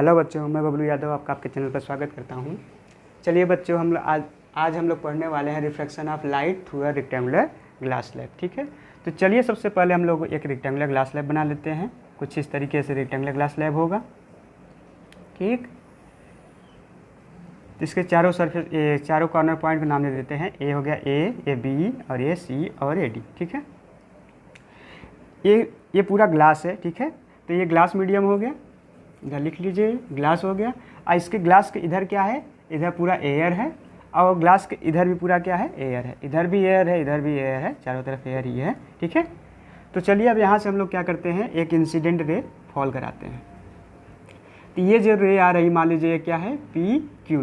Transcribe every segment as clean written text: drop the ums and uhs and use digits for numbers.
Hello बच्चों, मैं बबलू यादव आपका आपके चैनल पर स्वागत करता हूं। चलिए बच्चों, आज हम लोग पढ़ने वाले हैं reflection of light through a rectangular glass slab. ठीक है, तो चलिए सबसे पहले हम लोग एक रेक्टेंगुलर ग्लास स्लैब बना लेते हैं। कुछ इस तरीके से रेक्टेंगुलर ग्लास स्लैब होगा। ठीक, इसके चारों कॉर्नर पॉइंट का नाम दे देते हैं। ए हो गया ए बी और ए सी और ए डी। ठीक है, ये पूरा ग्लास है। ठीक है, तो ये ग्लास मीडियम हो गया, इधर लिख लीजिए ग्लास हो गया। और इसके ग्लास के इधर क्या है, इधर पूरा एयर है और ग्लास के इधर भी पूरा क्या है, एयर है। इधर भी एयर है, इधर भी एयर है, चारों तरफ एयर ही है। ठीक है, तो चलिए अब यहाँ से हम लोग क्या करते हैं, एक इंसिडेंट रे फॉल कराते हैं। तो ये जो रे आ रही, मान लीजिए क्या है, पी क्यू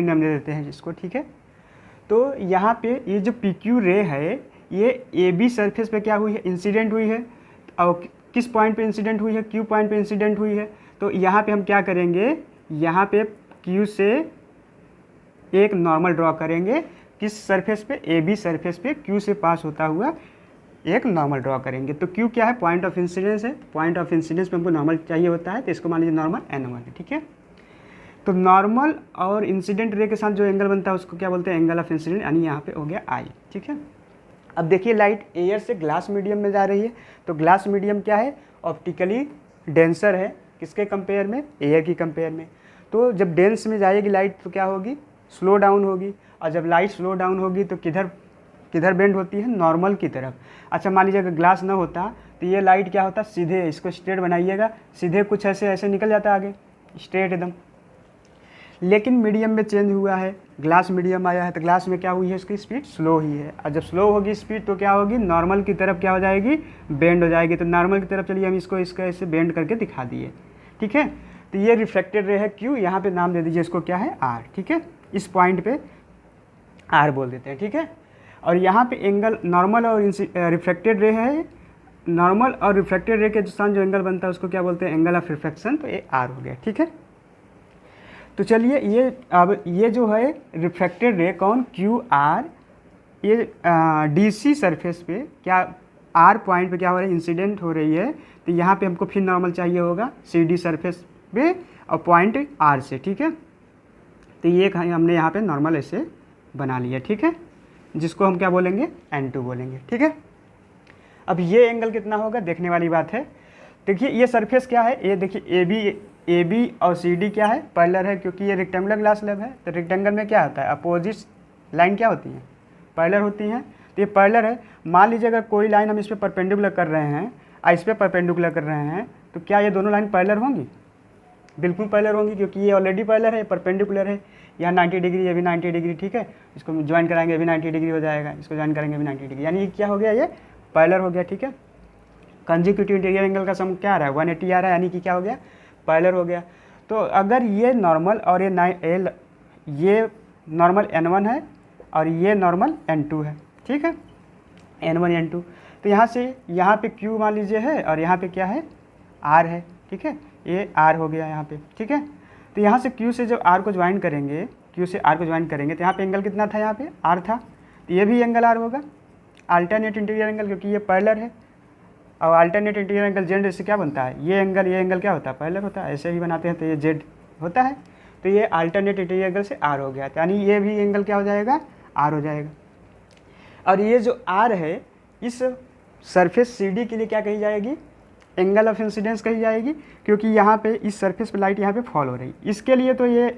नाम दे देते हैं जिसको। ठीक है, तो यहाँ पे ये जो पी क्यू रे है, ये ए बी सरफेस पे क्या हुई है, इंसिडेंट हुई है। और किस पॉइंट पे इंसिडेंट हुई है, क्यू पॉइंट पे इंसिडेंट हुई है। तो यहाँ पे हम क्या करेंगे, यहाँ पे क्यू से एक नॉर्मल ड्रॉ करेंगे। किस सरफेस पे, ए बी सरफेस पे क्यू से पास होता हुआ एक नॉर्मल ड्रॉ करेंगे। तो क्यू क्या है, पॉइंट ऑफ इंसिडेंस है। पॉइंट ऑफ इंसिडेंस पे हमको नॉर्मल चाहिए होता है, तो इसको मान लीजिए नॉर्मल N1 है। ठीक है, तो नॉर्मल और इंसिडेंट रे के साथ जो एंगल बनता है उसको क्या बोलते हैं, एंगल ऑफ इंसिडेंट, यानी यहाँ पे हो गया I। ठीक है, अब देखिए लाइट एयर से ग्लास मीडियम में जा रही है। तो ग्लास मीडियम क्या है, ऑप्टिकली डेंसर है। किसके कंपेयर में, एयर की कंपेयर में। तो जब डेंस में जाएगी लाइट तो क्या होगी, स्लो डाउन होगी। और जब लाइट स्लो डाउन होगी तो किधर बेंड होती है, नॉर्मल की तरफ। अच्छा, मान लीजिए अगर ग्लास ना होता तो ये लाइट क्या होता, सीधे, इसको स्ट्रेट बनाइएगा, सीधे कुछ ऐसे निकल जाता आगे, स्ट्रेट एकदम। लेकिन मीडियम में चेंज हुआ है, ग्लास मीडियम आया है, तो ग्लास में क्या हुई है, उसकी स्पीड स्लो ही है। और जब स्लो होगी स्पीड तो क्या होगी, नॉर्मल की तरफ क्या हो जाएगी, बेंड हो जाएगी। तो नॉर्मल की तरफ चलिए हम इसका ऐसे बेंड करके दिखा दिए। ठीक है, तो ये रिफ्लेक्टेड रे है क्यू, यहाँ पे नाम दे दीजिए इसको क्या है, आर। ठीक है, इस पॉइंट पे आर बोल देते हैं। ठीक है, और यहाँ पे एंगल नॉर्मल और रिफ्लेक्टेड रे है। नॉर्मल और रिफ्लेक्टेड रे के साथ जो एंगल बनता है उसको क्या बोलते हैं, एंगल ऑफ रिफ्लेक्शन। तो ये आर हो गया। ठीक है, तो चलिए ये जो है रिफ्लेक्टेड रे कौन, क्यू आर, ये डीसी सरफेस पे क्या आर पॉइंट पे क्या हो रहा है, इंसिडेंट हो रही है। तो यहाँ पे हमको फिर नॉर्मल चाहिए होगा सी डी सरफेस पे और पॉइंट आर से। ठीक है, तो ये हमने यहाँ पे नॉर्मल ऐसे बना लिया। ठीक है, जिसको हम क्या बोलेंगे, N2 बोलेंगे। ठीक है, अब ये एंगल कितना होगा, देखने वाली बात है। देखिए ये सरफेस क्या है, ये देखिए ए बी और सी डी क्या है, पैरेलल है, क्योंकि ये रेक्टेंगुलर ग्लास स्लैब है। तो रेक्टेंगल में क्या होता है, अपोजिट लाइन क्या होती है, पैरेलल होती हैं। तो ये पैरेलल है। मान लीजिए अगर कोई लाइन हम इस पर परपेंडिकुलर कर रहे हैं और इस पर परपेंडिकुलर कर रहे हैं, तो क्या ये दोनों लाइन पैरेलल होंगी, बिल्कुल पैरेलल होंगी, क्योंकि ये ऑलरेडी पैरेलल है, परपेंडिकुलर है। यहाँ 90 डिग्री, ये भी 90 डिग्री। ठीक है, इसको ज्वाइन कराएंगे, ये भी 90 डिग्री हो जाएगा, इसको ज्वाइन करेंगे, भी 90 डिग्री, यानी ये क्या हो गया, ये पैरेलल हो गया। ठीक है, कंसेक्यूटिव इंटीरियर एंगल का सम क्या आ रहा है, 180 आ रहा है, यानी कि क्या हो गया, पैरेलल हो गया। तो अगर ये नॉर्मल और ये नॉर्मल N1 है और ये नॉर्मल N2 है। ठीक है, N1 N2, तो यहाँ से यहाँ पे Q मान लीजिए है और यहाँ पे क्या है, R है। ठीक है, ये R हो गया यहाँ पे। ठीक है, तो यहाँ से Q से जब R को ज्वाइन करेंगे, Q से R को ज्वाइन करेंगे, तो यहाँ पे एंगल कितना था, यहाँ पे R था, तो ये भी एंगल R होगा, अल्टरनेट इंटीरियर एंगल, क्योंकि ये पैरेलल है। और अल्टरनेट इंटीरियर एंगल जेड से क्या बनता है, ये एंगल क्या होता है, पैरेलल होता है, ऐसे ही बनाते हैं, तो ये जेड होता है। तो ये अल्टरनेट इंटीरियर एंगल से आर हो गया, यानी ये भी एंगल क्या हो जाएगा, आर हो जाएगा। और ये जो आर है, इस सरफेस सी डी के लिए क्या कही जाएगी, एंगल ऑफ इंसिडेंस कही जाएगी, क्योंकि यहाँ पे इस सरफेस पे लाइट यहाँ पे फॉल हो रही। इसके लिए तो ये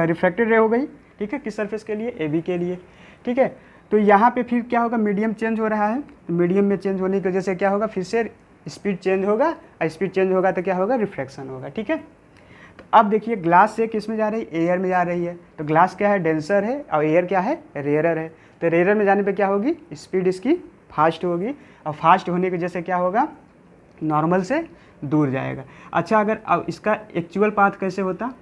रिफ्लेक्टेड रे हो गई। ठीक है, किस सरफेस के लिए, ए बी के लिए। ठीक है, तो यहाँ पे फिर क्या होगा, मीडियम चेंज हो रहा है। तो मीडियम में चेंज होने की वजह से क्या होगा, फिर से स्पीड चेंज होगा, और स्पीड चेंज होगा तो क्या होगा, रिफ्लेक्शन होगा। ठीक है, तो अब देखिए ग्लास से किस में जा रही है, एयर में जा रही है। तो ग्लास क्या है, डेंसर है, और एयर क्या है, रेयरर है। तो रेयरर में जाने पे क्या होगी, स्पीड इसकी फास्ट होगी, और फास्ट होने की वजह से क्या होगा, नॉर्मल से दूर जाएगा। अच्छा, अगर अब इसका एक्चुअल पाथ कैसे होता,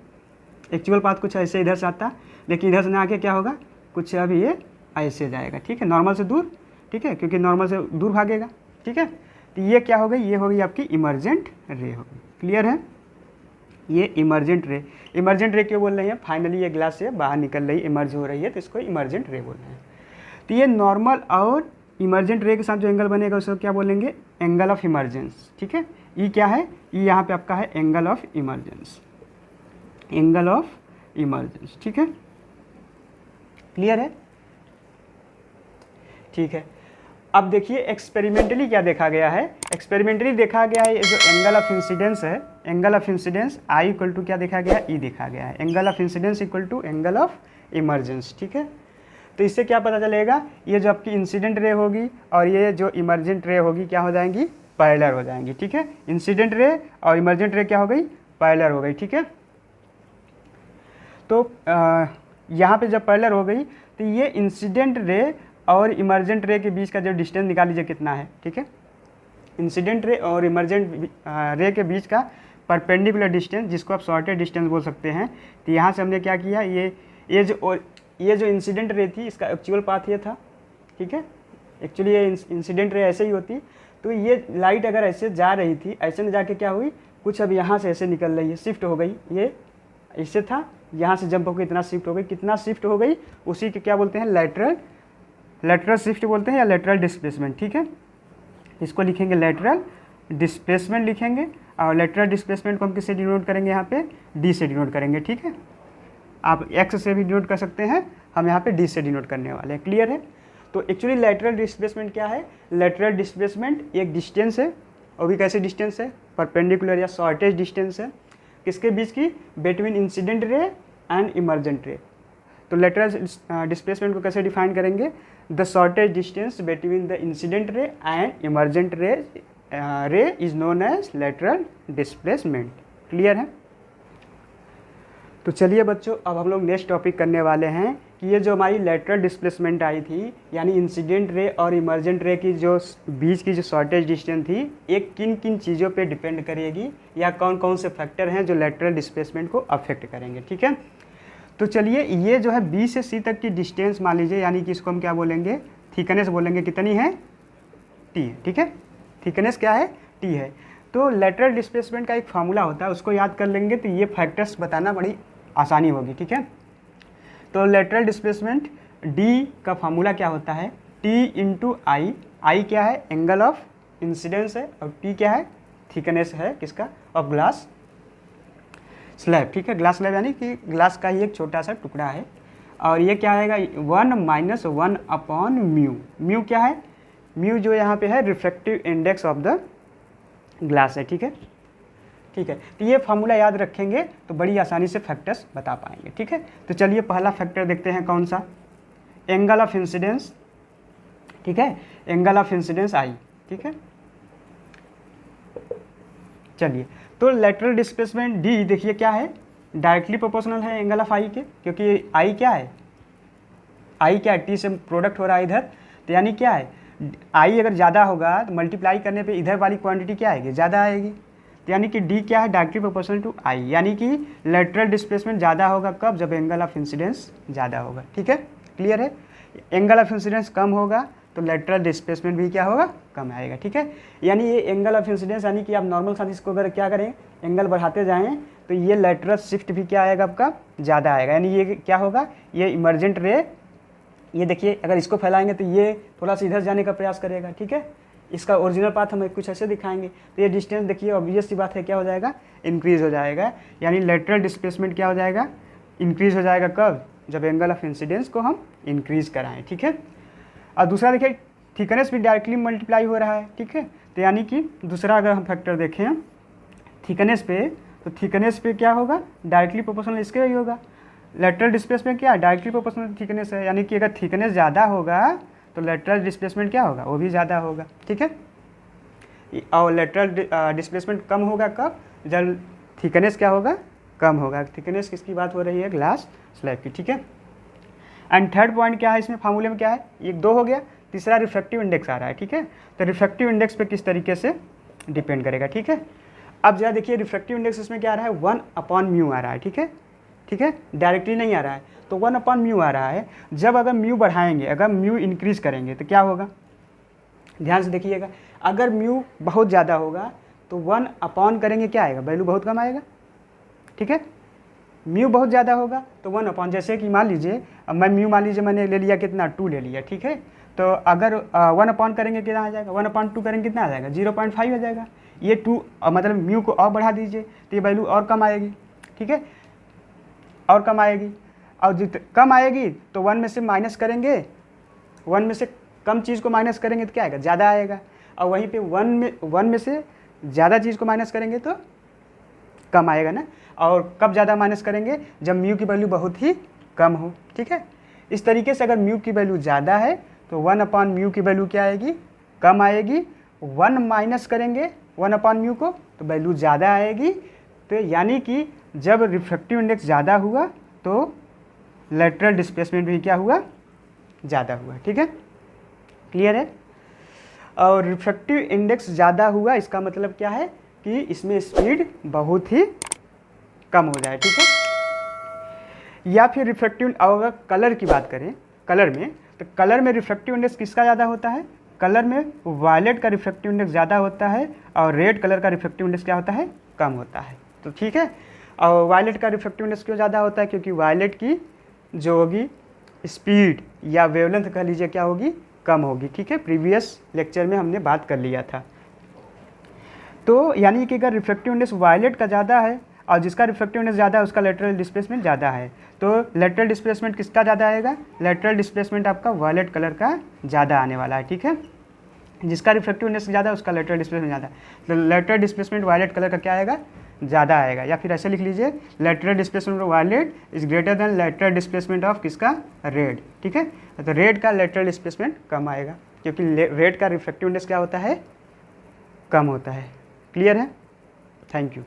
एक्चुअल पाथ कुछ ऐसे इधर से आता, लेकिन इधर से ना आके क्या होगा, कुछ अभी ये ऐसे जाएगा। ठीक है, नॉर्मल से दूर। ठीक है, क्योंकि नॉर्मल से दूर भागेगा। ठीक है, तो ये क्या हो गई, ये हो गई आपकी इमर्जेंट रे हो गई। क्लियर है, ये इमर्जेंट रे। इमर्जेंट रे क्यों बोल रहे हैं, फाइनली ये ग्लास से बाहर निकल रही, इमर्ज हो रही है, तो इसको इमर्जेंट रे बोल रहे हैं। तो ये नॉर्मल और इमर्जेंट रे के साथ जो एंगल बनेगा उसको क्या बोलेंगे, एंगल ऑफ इमर्जेंस। ठीक है, ई क्या है, ई यहाँ पे आपका है angle of emergence, angle of emergence, ठीक है, क्लियर है, ठीक है। अब देखिए एक्सपेरिमेंटली क्या देखा गया है, एक्सपेरिमेंटली देखा गया है ये जो एंगल ऑफ इंसिडेंस है, angle of incidence i equal to क्या देखा गया है, ई देखा गया है, angle of incidence equal to angle of emergence, ठीक है। तो इससे क्या पता चलेगा, ये जो आपकी इंसिडेंट रे होगी और ये जो इमरजेंट रे होगी क्या हो जाएंगी, पैरेलल हो जाएंगी, ठीक है। इंसिडेंट रे और इमरजेंट रे क्या हो गई, पैरेलल हो गई, ठीक है। तो यहाँ पे जब पैरेलल हो गई तो ये इंसिडेंट रे और इमरजेंट रे के बीच का जो डिस्टेंस निकाल लीजिए कितना है, ठीक है। इंसिडेंट रे और इमरजेंट रे के बीच का परपेंडिकुलर डिस्टेंस, जिसको आप शॉर्टेड डिस्टेंस बोल सकते हैं। तो यहाँ से हमने क्या किया, ये जो इंसिडेंट रे थी इसका एक्चुअल पाथ ये था, ठीक है। एक्चुअली ये इंसिडेंट रे ऐसे ही होती, तो ये लाइट अगर ऐसे जा रही थी, ऐसे में जाके क्या हुई, कुछ अब यहाँ से ऐसे निकल रही है, शिफ्ट हो गई, ये इससे था, यहाँ से जंप होकर इतना शिफ्ट हो गई, कितना शिफ्ट हो गई, उसी के क्या बोलते हैं, लेटरल शिफ्ट बोलते हैं या लेटरल डिस्प्लेसमेंट, ठीक है। इसको लिखेंगे लेटरल डिस्प्लेसमेंट लिखेंगे, और लेटरल डिस्प्लेसमेंट को हम किससे डिनोट करेंगे, यहाँ पे डी से डिनोट करेंगे, ठीक है। आप एक्स से भी डिनोट कर सकते हैं, हम यहाँ पे डी से डिनोट करने वाले हैं, क्लियर है। तो एक्चुअली लेटरल डिस्प्लेसमेंट क्या है, लेटरल डिस्प्लेसमेंट एक डिस्टेंस है, और भी कैसे डिस्टेंस है, परपेंडिकुलर या शॉर्टेज डिस्टेंस है, किसके बीच की, between incident ray and emergent ray. तो लेटरल डिस्प्लेसमेंट को कैसे डिफाइन करेंगे, the shortage distance between the incident ray and emergent ray is known as lateral displacement, clear है। तो चलिए बच्चों, अब हम लोग नेक्स्ट टॉपिक करने वाले हैं कि ये जो हमारी लेटरल डिस्प्लेसमेंट आई थी, यानी इंसिडेंट रे और इमरजेंट रे की जो बीच की जो शॉर्टेज डिस्टेंस थी, एक किन किन चीज़ों पे डिपेंड करेगी, या कौन कौन से फैक्टर हैं जो लेटरल डिस्प्लेसमेंट को अफेक्ट करेंगे, ठीक है। तो चलिए, ये जो है बी से सी तक की डिस्टेंस मान लीजिए, यानी कि इसको हम क्या बोलेंगे, थिकनेस बोलेंगे, कितनी है, टी है, ठीक है। थिकनेस क्या है, टी है। तो लेटरल डिस्प्लेसमेंट का एक फार्मूला होता है, उसको याद कर लेंगे तो ये फैक्टर्स बताना बड़ी आसानी होगी, ठीक है। तो लेटरल डिस्प्लेसमेंट डी का फार्मूला क्या होता है, टी इंटू आई, आई क्या है, एंगल ऑफ इंसिडेंस है, और टी क्या है, थिकनेस है किसका, ऑफ ग्लास स्लैब, ठीक है। ग्लास स्लैब यानी कि ग्लास का ही एक छोटा सा टुकड़ा है, और ये क्या आएगा, 1 - 1 अपॉन म्यू। म्यू क्या है, म्यू जो यहाँ पे है refractive index of the glass है, ठीक है, ठीक है। तो ये फार्मूला याद रखेंगे तो बड़ी आसानी से फैक्टर्स बता पाएंगे, ठीक है। तो चलिए पहला फैक्टर देखते हैं कौन सा, एंगल ऑफ इंसिडेंस, ठीक है, एंगल ऑफ इंसिडेंस आई, ठीक है। चलिए, तो लेटरल डिस्प्लेसमेंट डी देखिए क्या है, डायरेक्टली प्रोपोर्शनल है एंगल ऑफ आई के, क्योंकि आई क्या है, आई क्या है, टी से प्रोडक्ट हो रहा है इधर, तो यानी क्या है, आई अगर ज़्यादा होगा तो मल्टीप्लाई करने पे इधर वाली क्वांटिटी क्या आएगी, ज़्यादा आएगी। तो यानी कि डी क्या है, डायरेक्टली प्रोपोर्शनल टू आई, यानी कि लेटरल डिस्प्लेसमेंट ज़्यादा होगा कब, जब एंगल ऑफ इंसिडेंस ज़्यादा होगा, ठीक है, क्लियर है। एंगल ऑफ इंसिडेंस कम होगा तो लेटरल डिस्प्लेसमेंट भी क्या होगा, कम आएगा, ठीक है। यानी ये एंगल ऑफ इंसिडेंस, यानी कि आप नॉर्मल साथ इसको अगर क्या करें, एंगल बढ़ाते जाएं तो ये लेटरल शिफ्ट भी क्या आएगा आपका, ज़्यादा आएगा। यानी ये क्या होगा, ये इमरजेंट रे, ये देखिए अगर इसको फैलाएंगे तो ये थोड़ा सा इधर जाने का प्रयास करेगा, ठीक है। इसका ओरिजिनल पाथ हम कुछ ऐसे दिखाएंगे, तो ये डिस्टेंस देखिए ऑब्वियस सी बात है क्या हो जाएगा, इंक्रीज़ हो जाएगा। यानी लेटरल डिस्प्लेसमेंट क्या हो जाएगा, इंक्रीज़ हो जाएगा कब, जब एंगल ऑफ इंसिडेंस को हम इंक्रीज़ कराएं, ठीक है। और दूसरा देखिए थिकनेस भी डायरेक्टली मल्टीप्लाई हो रहा है, ठीक है। तो यानी कि दूसरा अगर हम फैक्टर देखें थिकनेस पे, तो थिकनेस पे क्या होगा, डायरेक्टली प्रोपोर्शनल इसके ही होगा। लेटरल डिस्प्लेसमेंट क्या है, डायरेक्टली प्रोपोर्शनल थिकनेस है, यानी कि अगर थिकनेस ज़्यादा होगा तो लेटरल डिस्प्लेसमेंट क्या होगा, वो भी ज़्यादा होगा, ठीक है। और लेटरल डिस्प्लेसमेंट कम होगा कब, जब थिकनेस क्या होगा, कम होगा। थिकनेस किसकी बात हो रही है, ग्लास स्लैब की, ठीक है। एंड थर्ड पॉइंट क्या है इसमें फार्मूले में क्या है, एक दो हो गया, तीसरा रिफ्रैक्टिव इंडेक्स आ रहा है, ठीक है। तो रिफ्रैक्टिव इंडेक्स पे किस तरीके से डिपेंड करेगा, ठीक है। अब जरा देखिए रिफ्रैक्टिव इंडेक्स इसमें क्या आ रहा है, 1 अपॉन म्यू आ रहा है, ठीक है, ठीक है, डायरेक्टली नहीं आ रहा है, तो 1 अपॉन म्यू आ रहा है। जब अगर म्यू बढ़ाएंगे, अगर म्यू इंक्रीज करेंगे तो क्या होगा, ध्यान से देखिएगा, अगर म्यू बहुत ज़्यादा होगा तो 1 अपॉन करेंगे क्या आएगा, वैल्यू बहुत कम आएगा, ठीक है। म्यू बहुत ज़्यादा होगा तो 1 अपॉन, जैसे कि मान लीजिए मैं म्यू मान लीजिए मैंने ले लिया कितना, 2 ले लिया, ठीक है। तो अगर 1 अपॉन करेंगे कितना आ जाएगा, 1 अपॉन 2 करेंगे कितना आ जाएगा, 0.5 आ जाएगा। ये 2 मतलब म्यू को और बढ़ा दीजिए तो ये वैल्यू और कम आएगी, ठीक है, और कम आएगी। और जित कम आएगी तो 1 में से माइनस करेंगे, 1 में से कम चीज़ को माइनस करेंगे तो क्या आएगा, ज़्यादा आएगा। और वहीं पे 1 में से ज़्यादा चीज़ को माइनस करेंगे तो कम आएगा ना। और कब ज़्यादा माइनस करेंगे, जब म्यू की वैल्यू बहुत ही कम हो, ठीक है। इस तरीके से अगर म्यू की वैल्यू ज़्यादा है तो 1/म्यू की वैल्यू क्या आएगी, कम आएगी। 1 माइनस करेंगे 1/म्यू को तो वैल्यू ज़्यादा आएगी। तो यानी कि जब रिफ्रैक्टिव इंडेक्स ज़्यादा हुआ तो लेटरल डिस्प्लेसमेंट भी क्या हुआ, ज़्यादा हुआ, ठीक है, क्लियर है। और रिफ्रैक्टिव इंडेक्स ज़्यादा हुआ इसका मतलब क्या है कि इसमें स्पीड बहुत ही कम हो जाए, ठीक है। या फिर रिफ्रैक्टिव, अगर कलर की बात करें, कलर में, तो कलर में रिफ्रैक्टिव इंडेक्स किसका ज़्यादा होता है, कलर में वायलेट का रिफ्रैक्टिव इंडेक्स ज़्यादा होता है और रेड कलर का रिफ्रैक्टिव इंडेक्स क्या होता है, कम होता है। तो ठीक है, और वायलेट का रिफ्रैक्टिव इंडेक्स क्यों ज़्यादा होता है, क्योंकि वायलेट की जो होगी स्पीड या वेवलेंथ कह लीजिए क्या होगी, कम होगी, ठीक है। प्रीवियस लेक्चर में हमने बात कर लिया था। तो यानी कि अगर रिफ्रैक्टिव इंडेक्स वायलेट का ज़्यादा है और जिसका रिफ्रैक्टिव इंडेक्स ज़्यादा है उसका लेटरल डिस्प्लेसमेंट ज़्यादा है, तो लेटरल डिस्प्लेसमेंट किसका ज़्यादा आएगा, लेटरल डिस्प्लेसमेंट आपका वायलेट कलर का ज़्यादा आने वाला है, ठीक है। जिसका रिफ्रैक्टिव इंडेक्स ज़्यादा है उसका लेटरल डिस्प्लेसमेंट ज़्यादा है, तो लेटरल डिस्प्लेसमेंट वायलेट कलर का क्या आएगा, ज़्यादा आएगा। या फिर ऐसे लिख लीजिए, lateral displacement of violet is greater than lateral displacement of किसका, रेड, ठीक है। तो रेड का लेटरल डिस्प्लेसमेंट कम आएगा क्योंकि रेड का रिफ्रैक्टिव इंडेक्स क्या होता है, कम होता है। क्लियर है, थैंक यू।